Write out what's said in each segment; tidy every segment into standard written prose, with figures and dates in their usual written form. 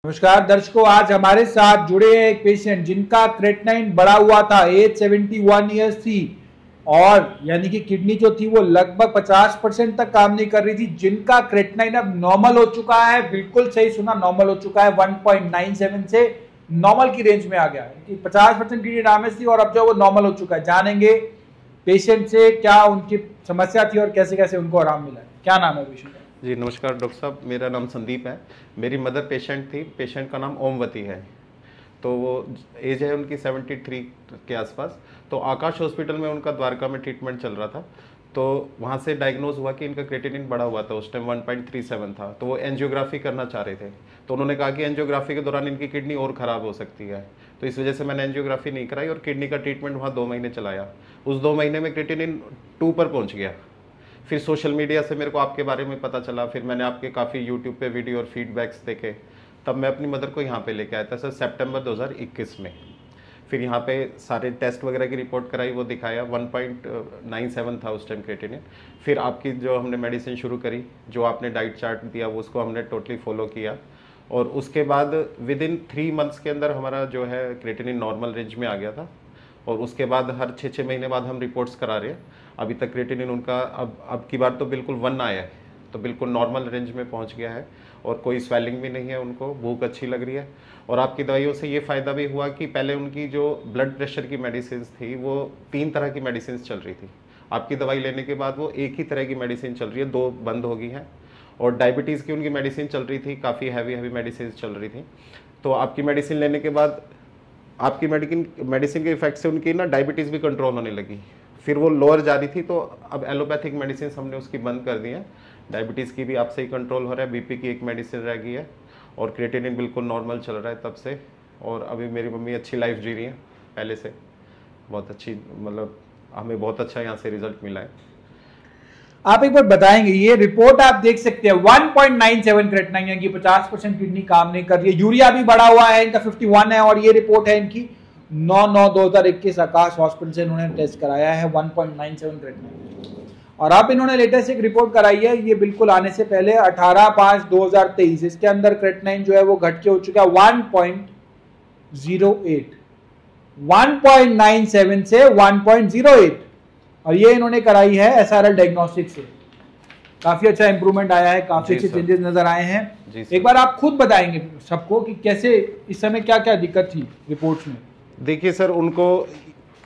नमस्कार दर्शकों, आज हमारे साथ जुड़े हैं एक पेशेंट जिनका क्रेटनाइन बढ़ा हुआ था। एज 71 ईयर्स थी और यानी कि किडनी जो थी वो लगभग 50% तक काम नहीं कर रही थी, जिनका क्रेटनाइन अब नॉर्मल हो चुका है। बिल्कुल सही सुना, नॉर्मल हो चुका है। 1.97 से नॉर्मल की रेंज में आ गया है। 50% किडनी डैमेज थी और अब जो वो नॉर्मल हो चुका है। जानेंगे पेशेंट से क्या उनकी समस्या थी और कैसे कैसे उनको आराम मिला है। क्या नाम है पेशेंट? जी नमस्कार डॉक्टर साहब, मेरा नाम संदीप है। मेरी मदर पेशेंट थी। पेशेंट का नाम ओमवती है। तो वो एज है उनकी 73 के आसपास। तो आकाश हॉस्पिटल में उनका द्वारका में ट्रीटमेंट चल रहा था। तो वहाँ से डायग्नोज हुआ कि इनका क्रेटिनिन बढ़ा हुआ था। उस टाइम 1.37 था। तो वो एंजियोग्राफी करना चाह रहे थे। तो उन्होंने कहा कि एंजियोग्राफी के दौरान इनकी किडनी और ख़राब हो सकती है। तो इस वजह से मैंने एंजियोग्राफी नहीं कराई और किडनी का ट्रीटमेंट वहाँ 2 महीने चलाया। उस 2 महीने में क्रेटिनिन 2 पर पहुँच गया। फिर सोशल मीडिया से मेरे को आपके बारे में पता चला। फिर मैंने आपके काफ़ी यूट्यूब पे वीडियो और फीडबैक्स देखे। तब मैं अपनी मदर को यहाँ पे लेके आया था सर, सितंबर 2021 में। फिर यहाँ पे सारे टेस्ट वगैरह की रिपोर्ट कराई, वो दिखाया 1.97 था उस टाइम क्रेटिनिन। फिर आपकी जो हमने मेडिसिन शुरू करी, जो आपने डाइट चार्ट दिया वो उसको हमने टोटली फॉलो किया। और उसके बाद विद इन 3 मंथ्स के अंदर हमारा जो है क्रेटिनिन नॉर्मल रेंज में आ गया था। और उसके बाद हर 6-6 महीने बाद हम रिपोर्ट्स करा रहे हैं। अभी तक क्रेटिनिन उनका अब की बार तो बिल्कुल 1 आया है। तो बिल्कुल नॉर्मल रेंज में पहुंच गया है और कोई स्वेलिंग भी नहीं है। उनको भूख अच्छी लग रही है। और आपकी दवाइयों से ये फ़ायदा भी हुआ कि पहले उनकी जो ब्लड प्रेशर की मेडिसिन थी वो 3 तरह की मेडिसिन चल रही थी। आपकी दवाई लेने के बाद वो एक ही तरह की मेडिसिन चल रही है, 2 बंद हो गई हैं। और डायबिटीज़ की उनकी मेडिसिन चल रही थी, काफ़ी हैवी मेडिसिन चल रही थी। तो आपकी मेडिसिन लेने के बाद आपकी मेडिसिन के इफेक्ट से उनकी ना डायबिटीज़ भी कंट्रोल होने लगी। फिर वो लोअर जा रही थी, तो अब एलोपैथिक मेडिसिन हमने उसकी बंद कर दी है। डायबिटीज़ की भी आपसे ही कंट्रोल हो रहा है। बीपी की एक मेडिसिन रह गई है और क्रेटिनिन बिल्कुल नॉर्मल चल रहा है तब से। और अभी मेरी मम्मी अच्छी लाइफ जी रही है पहले से, बहुत अच्छी, मतलब हमें बहुत अच्छा यहाँ से रिजल्ट मिला है। आप एक बार बताएंगे, ये रिपोर्ट आप देख सकते हैं 1.97 क्रेटनाइन यानी कि 50% किडनी काम नहीं कर रही है। यूरिया भी बढ़ा हुआ है, इनका 51 है। और ये रिपोर्ट है इनकी 9/9/2021 आकाश हॉस्पिटल से इन्होंने टेस्ट कराया है 1.97 क्रेटनाइन। और अब इन्होंने लेटेस्ट एक रिपोर्ट कराई है, ये बिल्कुल आने से पहले 18/5/2023। इसके अंदर क्रेटनाइन जो है वो घट के हो चुका है 1.08, 1.97 से 1.08। और ये इन्होंने कराई है SRL डायग्नोस्टिक से। काफी अच्छा इंप्रूवमेंट आया है, काफी अच्छे चेंजेस नजर आए हैं। एक बार आप खुद बताएंगे सबको कि कैसे इस समय क्या क्या दिक्कत थी रिपोर्ट्स में। देखिए सर, उनको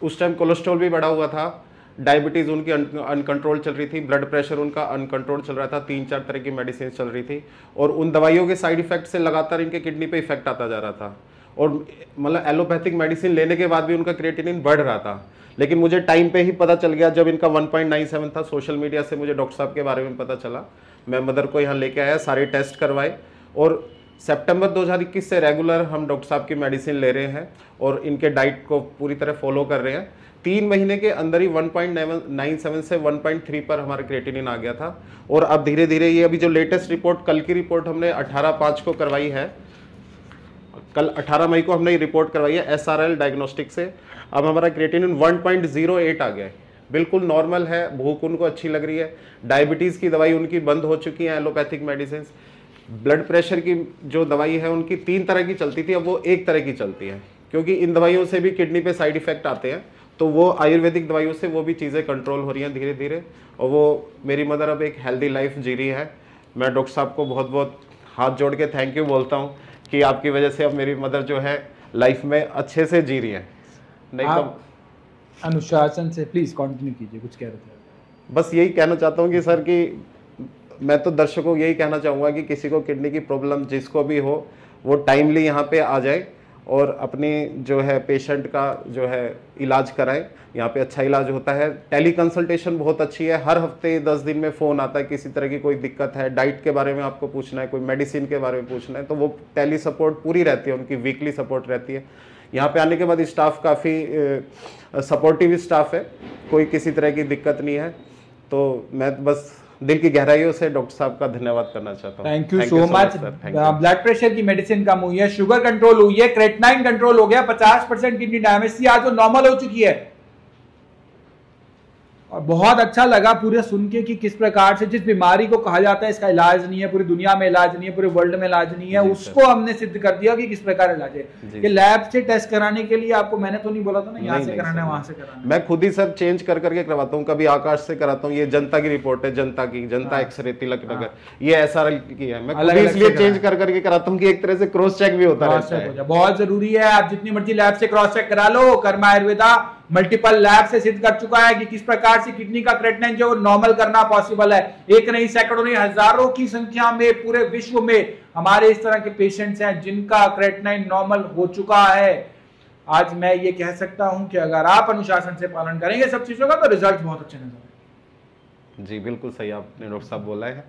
उस टाइम कोलेस्ट्रॉल भी बढ़ा हुआ था, डायबिटीज़ उनकी अनकंट्रोल चल रही थी, ब्लड प्रेशर उनका अनकंट्रोल चल रहा था, 3-4 तरह की मेडिसिन चल रही थी। और उन दवाइयों के साइड इफेक्ट से लगातार इनके किडनी पे इफेक्ट आता जा रहा था। और मतलब एलोपैथिक मेडिसिन लेने के बाद भी उनका क्रेटिनिन बढ़ रहा था। लेकिन मुझे टाइम पे ही पता चल गया, जब इनका 1.97 था, सोशल मीडिया से मुझे डॉक्टर साहब के बारे में पता चला। मैं मदर को यहाँ लेके आया, सारे टेस्ट करवाए। और सितंबर 2021 से रेगुलर हम डॉक्टर साहब की मेडिसिन ले रहे हैं और इनके डाइट को पूरी तरह फॉलो कर रहे हैं। 3 महीने के अंदर ही 1.97 से 1.3 पर हमारा क्रेटिनिन आ गया था। और अब धीरे धीरे ये अभी जो लेटेस्ट रिपोर्ट, कल की रिपोर्ट हमने 18/5 को करवाई है, कल 18 मई को हमने ये रिपोर्ट करवाई है SRL डायग्नोस्टिक से। अब हमारा क्रेटिनिन 1.08 आ गया है, बिल्कुल नॉर्मल है। भूख उनको अच्छी लग रही है। डायबिटीज़ की दवाई उनकी बंद हो चुकी है, एलोपैथिक मेडिसिन। ब्लड प्रेशर की जो दवाई है उनकी 3 तरह की चलती थी, अब वो 1 तरह की चलती है, क्योंकि इन दवाइयों से भी किडनी पे साइड इफेक्ट आते हैं। तो वो आयुर्वेदिक दवाइयों से वो भी चीज़ें कंट्रोल हो रही हैं धीरे धीरे। और वो मेरी मदर अब एक हेल्दी लाइफ जी रही है। मैं डॉक्टर साहब को बहुत बहुत हाथ जोड़ के थैंक यू बोलता हूँ कि आपकी वजह से अब मेरी मदर जो है लाइफ में अच्छे से जी रही है। नहीं तो अनुशासन से प्लीज कंटिन्यू कीजिए, कुछ कह रहे थे। बस यही कहना चाहता हूँ कि सर, कि मैं तो दर्शकों को यही कहना चाहूँगा कि किसी को किडनी की प्रॉब्लम जिसको भी हो, वो टाइमली यहाँ पे आ जाए और अपनी जो है पेशेंट का जो है इलाज कराएं। यहाँ पे अच्छा इलाज होता है। टेली कंसल्टेशन बहुत अच्छी है। हर हफ्ते 10 दिन में फ़ोन आता है, किसी तरह की कोई दिक्कत है, डाइट के बारे में आपको पूछना है, कोई मेडिसिन के बारे में पूछना है, तो वो टेली सपोर्ट पूरी रहती है, उनकी वीकली सपोर्ट रहती है। यहाँ पे आने के बाद स्टाफ काफ़ी सपोर्टिव स्टाफ है, कोई किसी तरह की दिक्कत नहीं है। तो मैं बस दिल की गहराइयों से डॉक्टर साहब का धन्यवाद करना चाहता हूँ। Thank you so much. Blood pressure की मेडिसिन कम हुई है, शुगर कंट्रोल हुई है, क्रेटनाइन कंट्रोल हो गया, 50% किडनी डैमेज थी, आज वो नॉर्मल हो चुकी है। और बहुत अच्छा लगा पूरे सुन के कि किस प्रकार से जिस बीमारी को कहा जाता है इसका इलाज नहीं है, पूरी दुनिया में इलाज नहीं है, पूरे वर्ल्ड में इलाज नहीं है, उसको हमने सिद्ध कर दिया कि किस प्रकार इलाज है। ये लैब से टेस्ट कराने के लिए आपको मैंने तो नहीं बोला था ना यहाँ से कराना है वहां से कराना है। मैं खुद ही सर चेंज कर करके करवाता हूँ, कभी आकाश से कराता हूँ। ये जनता की रिपोर्ट है, जनता एक्सरे तिलक नगर, ये SRL की है, मैं खुद इसलिए चेंज कर करके कराता हूँ कि एक तरह से क्रॉस चेक भी होता है। बहुत जरूरी है, आप जितनी मर्जी लैब से क्रॉस चेक करा लो। कर्मा आयुर्वेदा मल्टीपल लैब से सिद्ध कर चुका है कि किस प्रकार से किडनी का क्रेटिनाइन जो नॉर्मल करना पॉसिबल है। एक नहीं, सैकड़ों नहीं, हजारों की संख्या में पूरे विश्व में हमारे इस तरह के पेशेंट्स हैं जिनका क्रेटिनाइन नॉर्मल हो चुका है। आज मैं ये कह सकता हूं कि अगर आप अनुशासन से पालन करेंगे सब चीजों का तो रिजल्ट बहुत अच्छे नजर आएंगे। जी बिल्कुल सही आपने डॉक्टर साहब बोला है।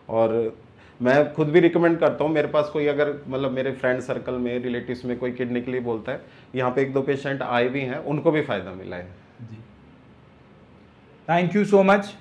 और मैं खुद भी रिकमेंड करता हूँ, मेरे पास कोई अगर मतलब मेरे फ्रेंड सर्कल में, रिलेटिव्स में कोई किडनी के लिए बोलता है, यहाँ पे 1-2 पेशेंट आए भी हैं, उनको भी फायदा मिला है। जी, थैंक यू सो मच।